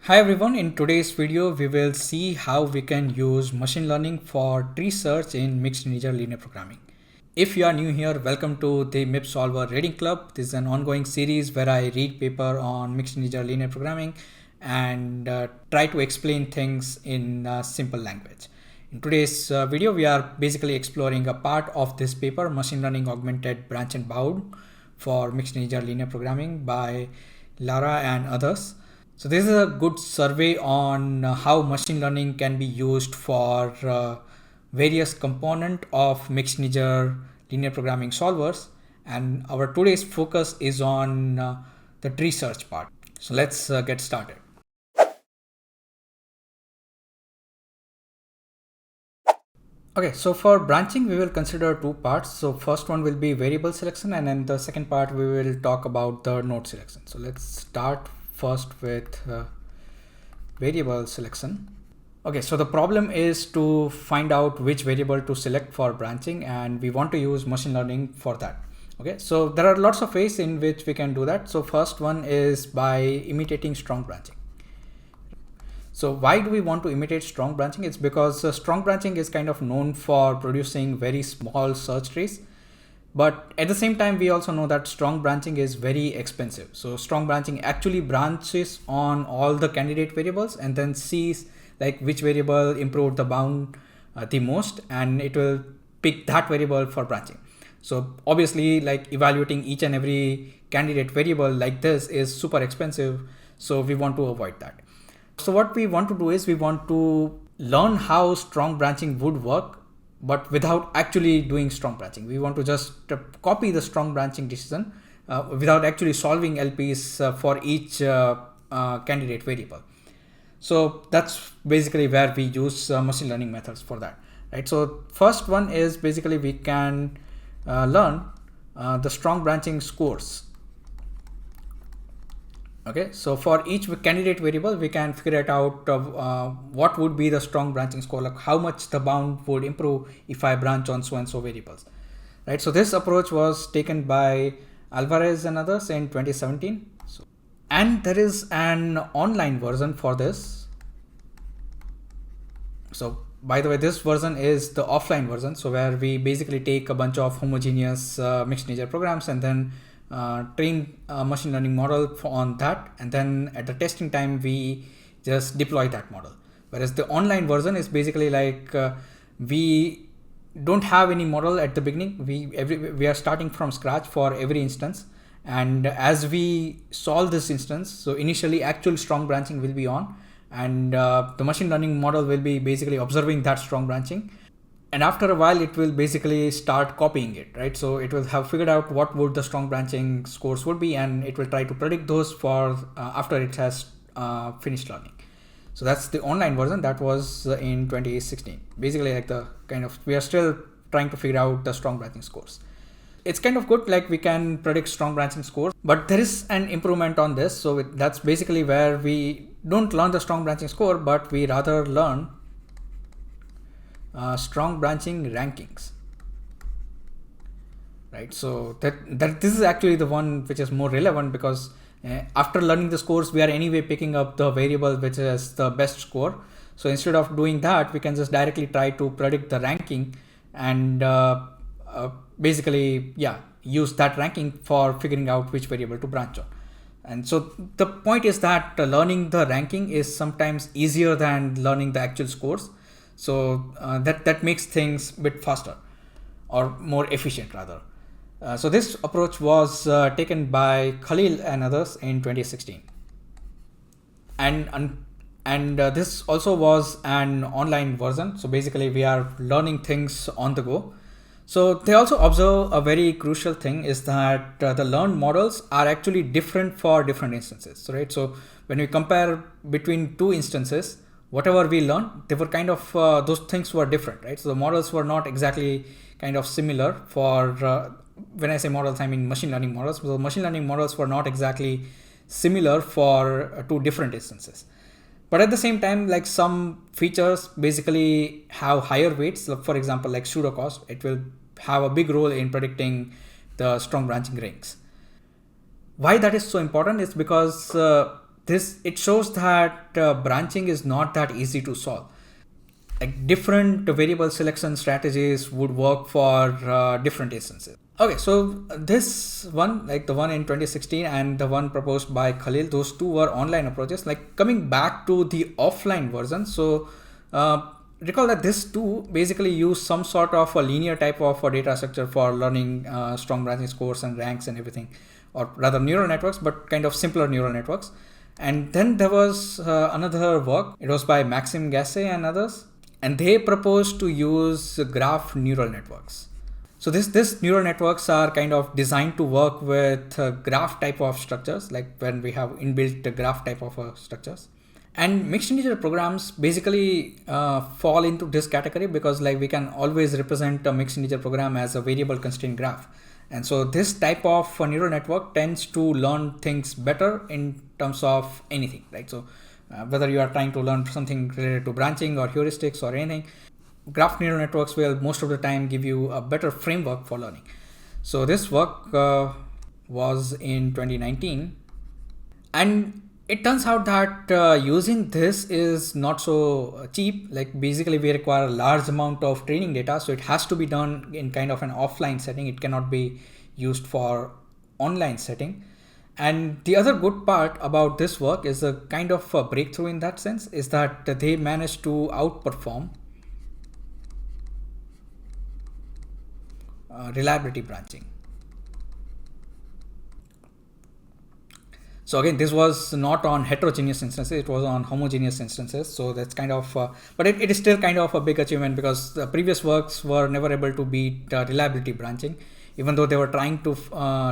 Hi everyone, in today's video we will see how we can use machine learning for tree search in mixed integer linear programming. If you are new here, welcome to the MIP Solver Reading Club. This is an ongoing series where I read paper on mixed integer linear programming and try to explain things in simple language. In today's video, we are basically exploring a part of this paper, Machine Learning Augmented Branch and Bound for Mixed Integer Linear Programming by Lara and others. So this is a good survey on how machine learning can be used for various component of mixed integer linear programming solvers. And our today's focus is on the tree search part. So let's get started. Okay, so for branching, we will consider two parts. So first one will be variable selection, and then the second part we will talk about the node selection. So let's start first with variable selection. Okay, so the problem is to find out which variable to select for branching, and we want to use machine learning for that. Okay, so there are lots of ways in which we can do that. So first one is by imitating strong branching. So why do we want to imitate strong branching? It's because strong branching is kind of known for producing very small search trees. But at the same time, we also know that strong branching is very expensive. So strong branching actually branches on all the candidate variables and then sees like which variable improved the bound the most, and it will pick that variable for branching. So obviously, like evaluating each and every candidate variable like this is super expensive. So we want to avoid that. So what we want to do is we want to learn how strong branching would work, but without actually doing strong branching. We want to just copy the strong branching decision without actually solving LPs for each candidate variable. So that's basically where we use machine learning methods for that, right? So first one is basically we can learn the strong branching scores. Okay, so for each candidate variable, we can figure it out what would be the strong branching score, like how much the bound would improve if I branch on so and so variables, right? So this approach was taken by Alvarez and others in 2017. And there is an online version for this. So by the way, this version is the offline version. So where we basically take a bunch of homogeneous mixed integer programs and then train a machine learning model on that, and then at the testing time we just deploy that model. Whereas the online version is basically like we don't have any model at the beginning. We are starting from scratch for every instance, and as we solve this instance, so initially actual strong branching will be on, and the machine learning model will be basically observing that strong branching. And after a while, it will basically start copying it, right? So it will have figured out what would the strong branching scores would be, and it will try to predict those for after it has finished learning. So that's the online version. That was in 2016. Basically, like the kind of, we are still trying to figure out the strong branching scores. It's kind of good, like we can predict strong branching scores, but there is an improvement on this. So that's basically where we don't learn the strong branching score, but we rather learn strong branching rankings, right? So that this is actually the one which is more relevant, because after learning the scores, we are anyway picking up the variable which is the best score. So instead of doing that, we can just directly try to predict the ranking and basically use that ranking for figuring out which variable to branch on. And so the point is that learning the ranking is sometimes easier than learning the actual scores. So that makes things a bit faster or more efficient rather. So this approach was taken by Khalil and others in 2016. And this also was an online version. So basically we are learning things on the go. So they also observe a very crucial thing is that the learned models are actually different for different instances, right? So when we compare between two instances, whatever we learned, they were kind of, those things were different, right? So the models were not exactly kind of similar for, when I say models, I mean machine learning models. So machine learning models were not exactly similar for two different instances. But at the same time, like some features basically have higher weights. So for example, like pseudo cost, it will have a big role in predicting the strong branching rings. Why that is so important is because it shows that branching is not that easy to solve. Like different variable selection strategies would work for different instances. Okay, so this one, like the one in 2016 and the one proposed by Khalil, those two were online approaches. Like coming back to the offline version, so recall that this two basically use some sort of a linear type of a data structure for learning strong branching scores and ranks and everything, or rather neural networks, but kind of simpler neural networks. And then there was another work. It was by Maxime Gasset and others, and they proposed to use graph neural networks. So this neural networks are kind of designed to work with graph type of structures, like when we have inbuilt graph type of structures. And mixed integer programs basically fall into this category because like we can always represent a mixed integer program as a variable constraint graph. And so this type of neural network tends to learn things better in terms of anything, right? So whether you are trying to learn something related to branching or heuristics or anything, graph neural networks will most of the time give you a better framework for learning. So this work was in 2019, and it turns out that using this is not so cheap. Like basically we require a large amount of training data, so it has to be done in kind of an offline setting. It cannot be used for online setting. And the other good part about this work is a kind of a breakthrough in that sense, is that they managed to outperform reliability branching. So again, this was not on heterogeneous instances, it was on homogeneous instances. So that's kind of, but it is still kind of a big achievement because the previous works were never able to beat reliability branching, even though they were trying to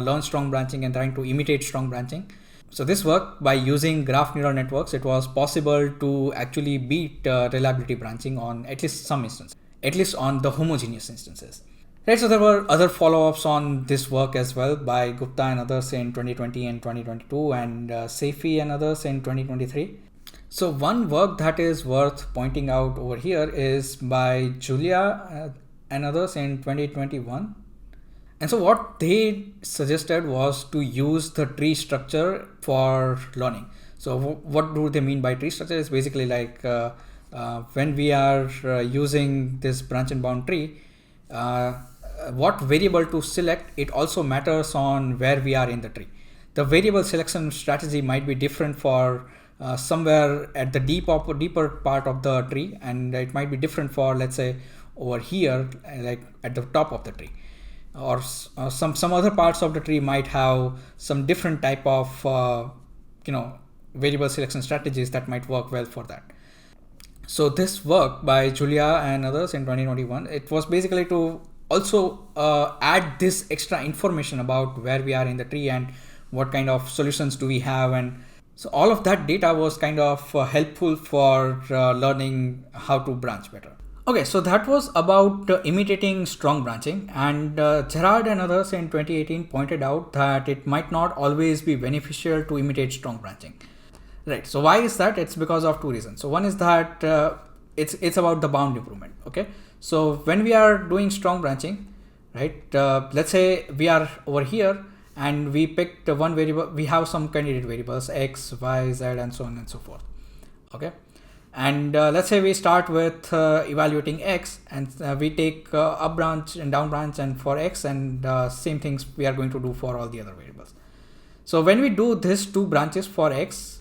learn strong branching and trying to imitate strong branching. So this work, by using graph neural networks, it was possible to actually beat reliability branching on at least some instances, at least on the homogeneous instances. Right, so there were other follow-ups on this work as well by Gupta and others in 2020 and 2022, and Saifi and others in 2023. So one work that is worth pointing out over here is by Julia and others in 2021. And so what they suggested was to use the tree structure for learning. So what do they mean by tree structure? Is basically like when we are using this branch and bound tree, what variable to select, it also matters on where we are in the tree. The variable selection strategy might be different for somewhere at the deeper part of the tree, and it might be different for, let's say, over here, like at the top of the tree, or some other parts of the tree might have some different type of variable selection strategies that might work well for that. So this work by Julia and others in 2021, it was basically to also add this extra information about where we are in the tree and what kind of solutions do we have. And so all of that data was kind of helpful for learning how to branch better. Okay, so that was about imitating strong branching, and Gerard and others in 2018 pointed out that it might not always be beneficial to imitate strong branching. Right. So why is that? It's because of two reasons. So one is that it's about the bound improvement. Okay. So when we are doing strong branching, right? Let's say we are over here and we picked one variable. We have some candidate variables x, y, z, and so on and so forth. Okay. And let's say we start with evaluating x, and we take up branch and down branch and for x, and same things we are going to do for all the other variables. So when we do these two branches for x,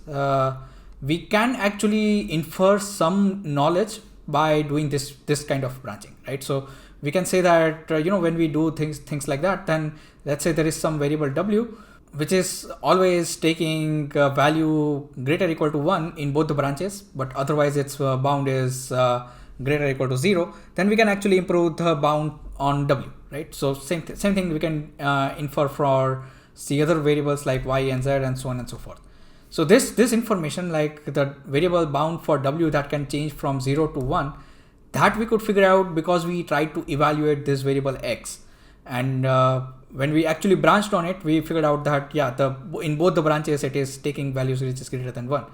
we can actually infer some knowledge by doing this kind of branching, right? So we can say that when we do things like that, then let's say there is some variable w which is always taking value greater or equal to 1 in both the branches, but otherwise its bound is greater or equal to 0, then we can actually improve the bound on w, right? So same thing we can infer for the other variables like y and z and so on and so forth. So this information, like the variable bound for w that can change from 0 to 1, that we could figure out because we tried to evaluate this variable x. And when we actually branched on it, we figured out that in both the branches it is taking values which is greater than 1.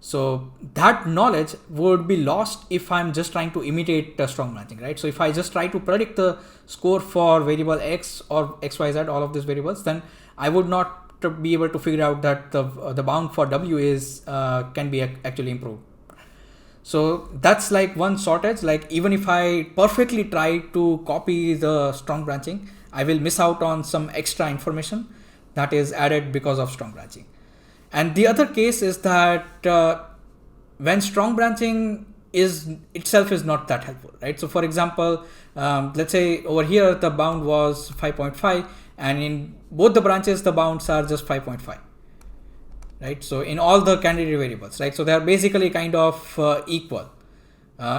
So that knowledge would be lost if I'm just trying to imitate strong branching, right? So if I just try to predict the score for variable x or x, y, z, all of these variables, then I would not to be able to figure out that the bound for W is can be actually improved. So that's like one shortage. Like even if I perfectly try to copy the strong branching, I will miss out on some extra information that is added because of strong branching. And the other case is that when strong branching is itself is not that helpful, right? So for example, let's say over here the bound was 5.5, and in both the branches the bounds are just 5.5, right? So in all the candidate variables, right? So they are basically kind of equal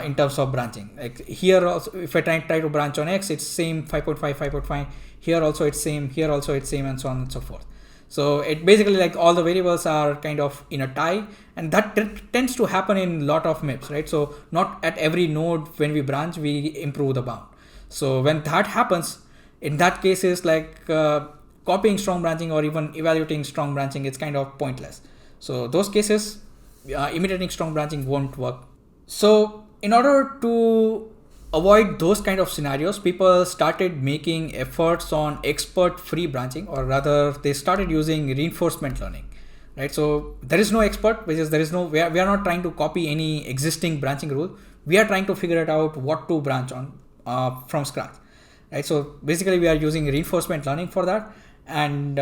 in terms of branching. Like here also, if I try to branch on X, it's same 5.5, 5.5. Here also it's same. Here also it's same, and so on and so forth. So it basically like all the variables are kind of in a tie, and that tends to happen in a lot of MIPs, right? So not at every node when we branch we improve the bound. So when that happens, in that case is like copying strong branching or even evaluating strong branching, it's kind of pointless. So those cases, imitating strong branching won't work. So in order to avoid those kind of scenarios, people started making efforts on expert free branching, or rather they started using reinforcement learning, right? So there is no expert, which is there is no, we are not trying to copy any existing branching rule. We are trying to figure it out what to branch on from scratch, right? So basically we are using reinforcement learning for that. And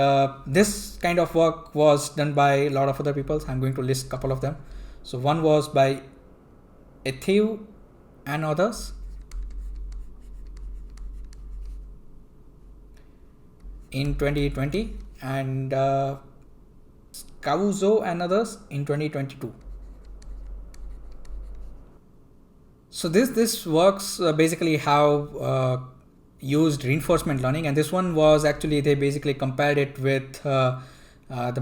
this kind of work was done by a lot of other people. I'm going to list a couple of them. So one was by Ethieu and others in 2020, and Scavuzzo and others in 2022. So this works basically how used reinforcement learning, and this one was actually they basically compared it with the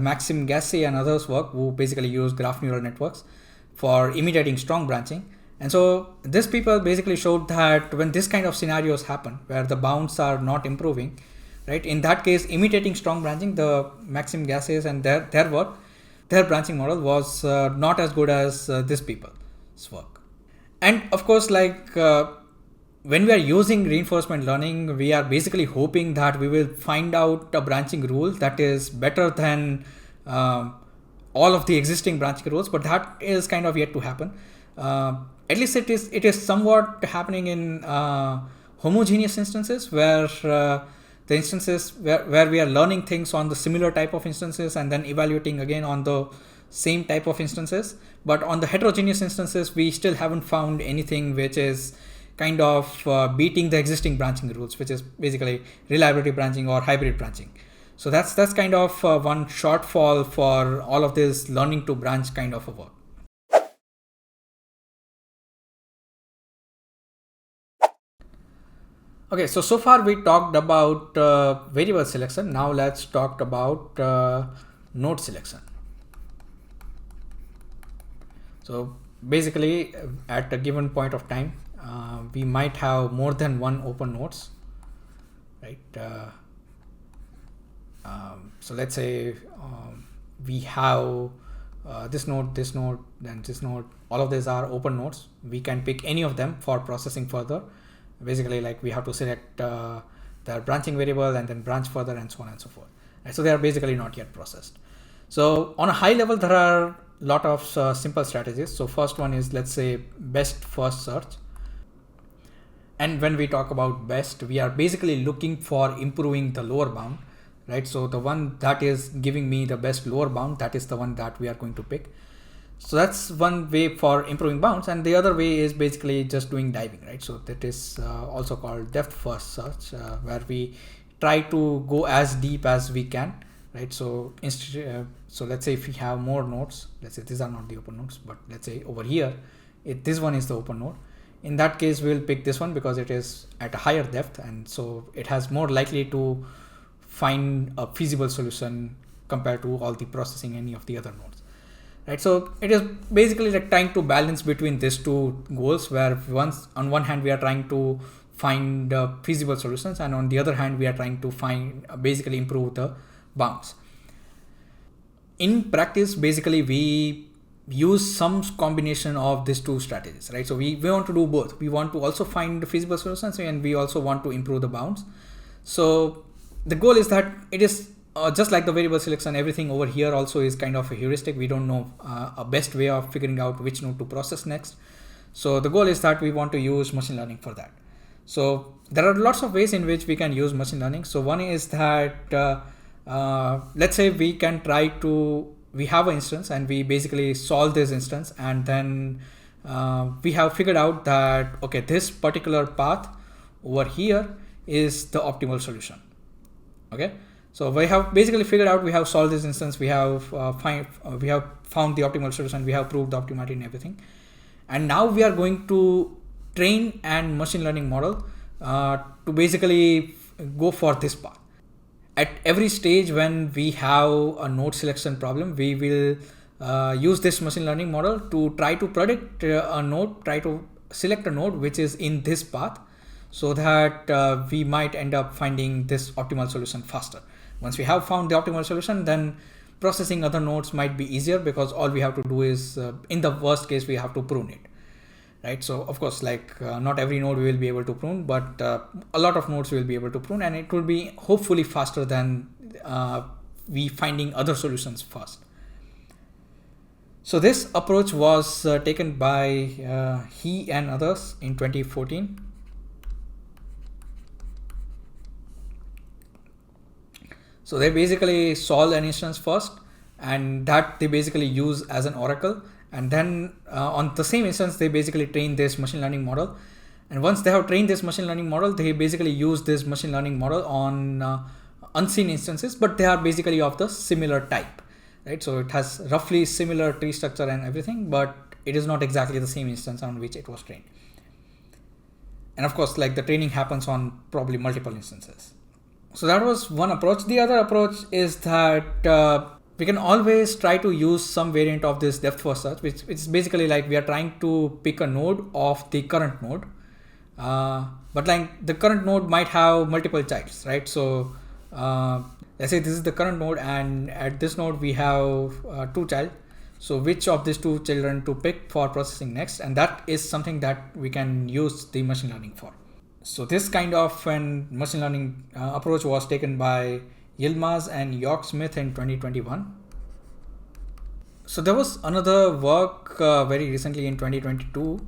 Maxime Gasset and others work, who basically use graph neural networks for imitating strong branching. And so these people basically showed that when this kind of scenarios happen where the bounds are not improving, right, in that case imitating strong branching, the Maxime Gasset and their work, their branching model was not as good as this people's work. And of course, like when we are using reinforcement learning, we are basically hoping that we will find out a branching rule that is better than all of the existing branching rules, but that is kind of yet to happen. At least it is somewhat happening in homogeneous instances where the instances where we are learning things on the similar type of instances and then evaluating again on the same type of instances. But on the heterogeneous instances, we still haven't found anything which is kind of beating the existing branching rules, which is basically reliability branching or hybrid branching. So that's kind of one shortfall for all of this learning to branch kind of a work. Okay, so far we talked about variable selection. Now let's talk about node selection. So basically at a given point of time, we might have more than one open nodes, right? So let's say we have this node, and this node. All of these are open nodes. We can pick any of them for processing further. Basically, like we have to select their branching variable and then branch further and so on and so forth. And so they are basically not yet processed. So on a high level, there are a lot of simple strategies. So first one is, let's say, best first search. And when we talk about best, we are basically looking for improving the lower bound, right? So the one that is giving me the best lower bound, that is the one that we are going to pick. So that's one way for improving bounds. And the other way is basically just doing diving, right? So that is also called depth first search, where we try to go as deep as we can, right? So so let's say if we have more nodes, let's say these are not the open nodes, but let's say over here, this one is the open node. In that case, we'll pick this one because it is at a higher depth, and so it has more likely to find a feasible solution compared to all the processing any of the other nodes, right? So it is basically like trying to balance between these two goals, where on one hand we are trying to find feasible solutions, and on the other hand we are trying to find basically improve the bounds. In practice, basically we use some combination of these two strategies, right? So we want to do both. We want to also find the feasible solutions, and we also want to improve the bounds. So the goal is that it is just like the variable selection, everything over here also is kind of a heuristic. We don't know a best way of figuring out which node to process next. So the goal is that we want to use machine learning for that. So there are lots of ways in which we can use machine learning. So one is that let's say we have an instance and we basically solve this instance, and then we have figured out that, okay, this particular path over here is the optimal solution. Okay, so we have basically figured out, we have solved this instance, we have found the optimal solution, we have proved the optimality and everything, and now we are going to train an machine learning model to basically go for this path. At every stage when we have a node selection problem, we will use this machine learning model to try to predict a node, try to select a node which is in this path, so that we might end up finding this optimal solution faster. Once we have found the optimal solution, then processing other nodes might be easier, because all we have to do is, in the worst case, we have to prune it. Right, so of course, like not every node we will be able to prune, but a lot of nodes we will be able to prune, and it will be hopefully faster than we finding other solutions first. So this approach was taken by he and others in 2014. So they basically solve an instance first, and that they basically use as an oracle. And then on the same instance, they basically train this machine learning model. And once they have trained this machine learning model, they basically use this machine learning model on unseen instances, but they are basically of the similar type, right? So it has roughly similar tree structure and everything, but it is not exactly the same instance on which it was trained. And of course, like the training happens on probably multiple instances. So that was one approach. The other approach is that we can always try to use some variant of this depth first search, which is basically like we are trying to pick a node of the current node. But like the current node might have multiple childs, right? So let's say this is the current node, and at this node we have 2 child. So which of these 2 children to pick for processing next? And that is something that we can use the machine learning for. So this kind of an machine learning approach was taken by Yilmaz and York Smith in 2021. So there was another work very recently in 2022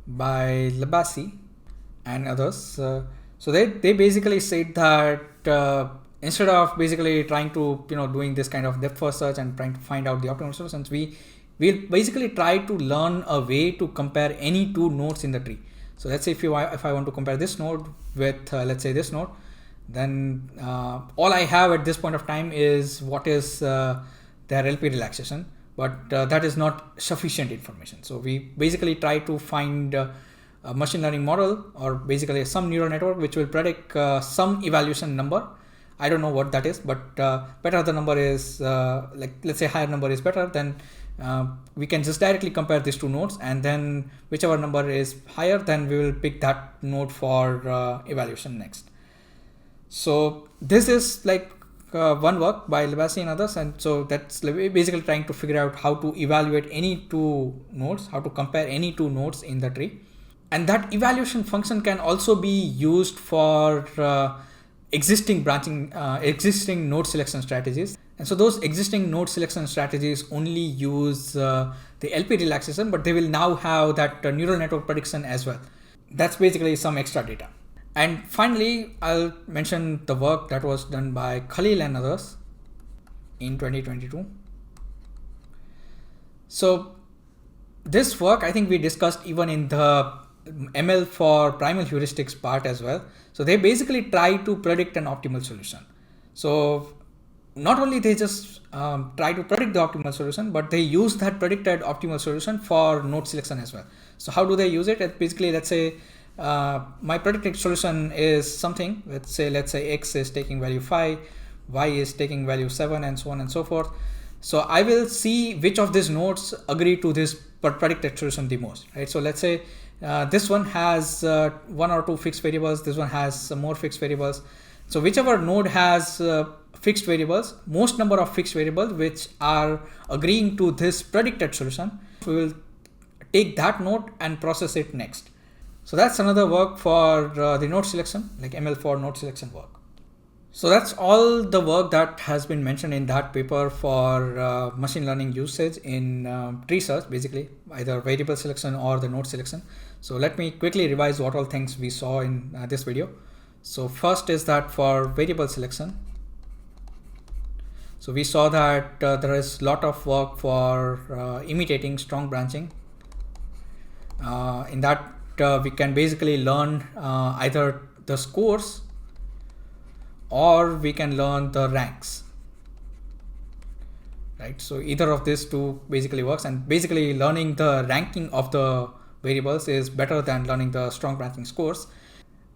by Labasi and others. So they basically said that instead of basically trying to doing this kind of depth first search and trying to find out the optimal solutions, we'll basically try to learn a way to compare any 2 nodes in the tree. So let's say if I want to compare this node with let's say this node, then all I have at this point of time is what is their LP relaxation, but that is not sufficient information. So we basically try to find a machine learning model, or basically some neural network, which will predict some evaluation number. I don't know what that is, but better the number is, like let's say higher number is better, then we can just directly compare these 2 nodes, and then whichever number is higher, then we will pick that node for evaluation next. So this is like one work by Labasi and others, and so that's basically trying to figure out how to evaluate any 2 nodes, how to compare any 2 nodes in the tree. And that evaluation function can also be used for existing node selection strategies. And so those existing node selection strategies only use the LP relaxation, but they will now have that neural network prediction as well. That's basically some extra data. And finally, I'll mention the work that was done by Khalil and others in 2022. So this work, I think we discussed even in the ML for primal heuristics part as well. So they basically try to predict an optimal solution. So not only they just try to predict the optimal solution, but they use that predicted optimal solution for node selection as well. So how do they use it? It's basically, let's say my predicted solution is something, let's say X is taking value 5, Y is taking value 7, and so on and so forth. So I will see which of these nodes agree to this predicted solution the most, right? So let's say this one has 1 or 2 fixed variables, this one has some more fixed variables. So whichever node has fixed variables, most number of fixed variables which are agreeing to this predicted solution, we will take that node and process it next. So that's another work for the node selection, like ML for node selection work. So that's all the work that has been mentioned in that paper for machine learning usage in tree search, basically either variable selection or the node selection. So let me quickly revise what all things we saw in this video. So first is that for variable selection, so we saw that there is a lot of work for imitating strong branching. In that we can basically learn either the scores or we can learn the ranks, right? So either of these two basically works, and basically learning the ranking of the variables is better than learning the strong branching scores.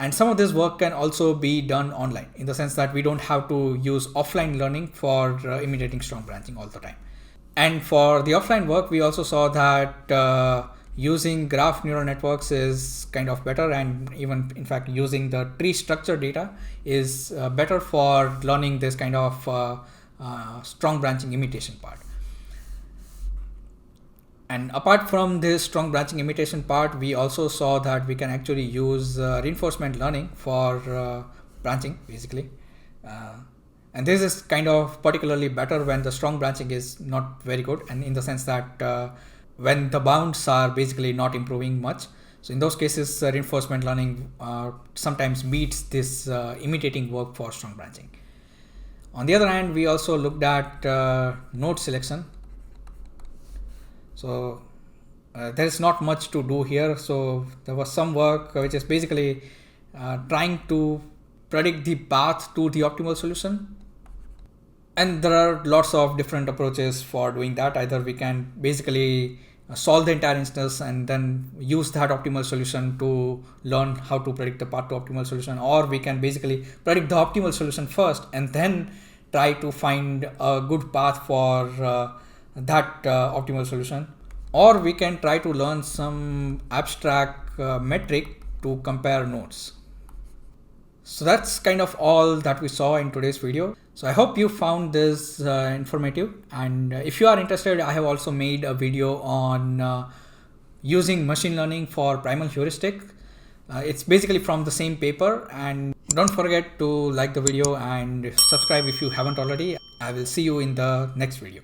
And some of this work can also be done online, in the sense that we don't have to use offline learning for imitating strong branching all the time. And for the offline work, we also saw that using graph neural networks is kind of better, and even in fact using the tree structure data is better for learning this kind of strong branching imitation part. And apart from this strong branching imitation part, we also saw that we can actually use reinforcement learning for branching, basically. And this is kind of particularly better when the strong branching is not very good, and in the sense that when the bounds are basically not improving much. So in those cases, reinforcement learning sometimes beats this imitating work for strong branching. On the other hand, we also looked at node selection. So there is not much to do here. So there was some work which is basically trying to predict the path to the optimal solution. And there are lots of different approaches for doing that. Either we can basically solve the entire instance and then use that optimal solution to learn how to predict the path to optimal solution, or we can basically predict the optimal solution first and then try to find a good path for that optimal solution, or we can try to learn some abstract metric to compare nodes. So that's kind of all that we saw in today's video. So I hope you found this informative, and if you are interested, I have also made a video on using machine learning for primal heuristic. It's basically from the same paper, and don't forget to like the video and subscribe if you haven't already. I will see you in the next video.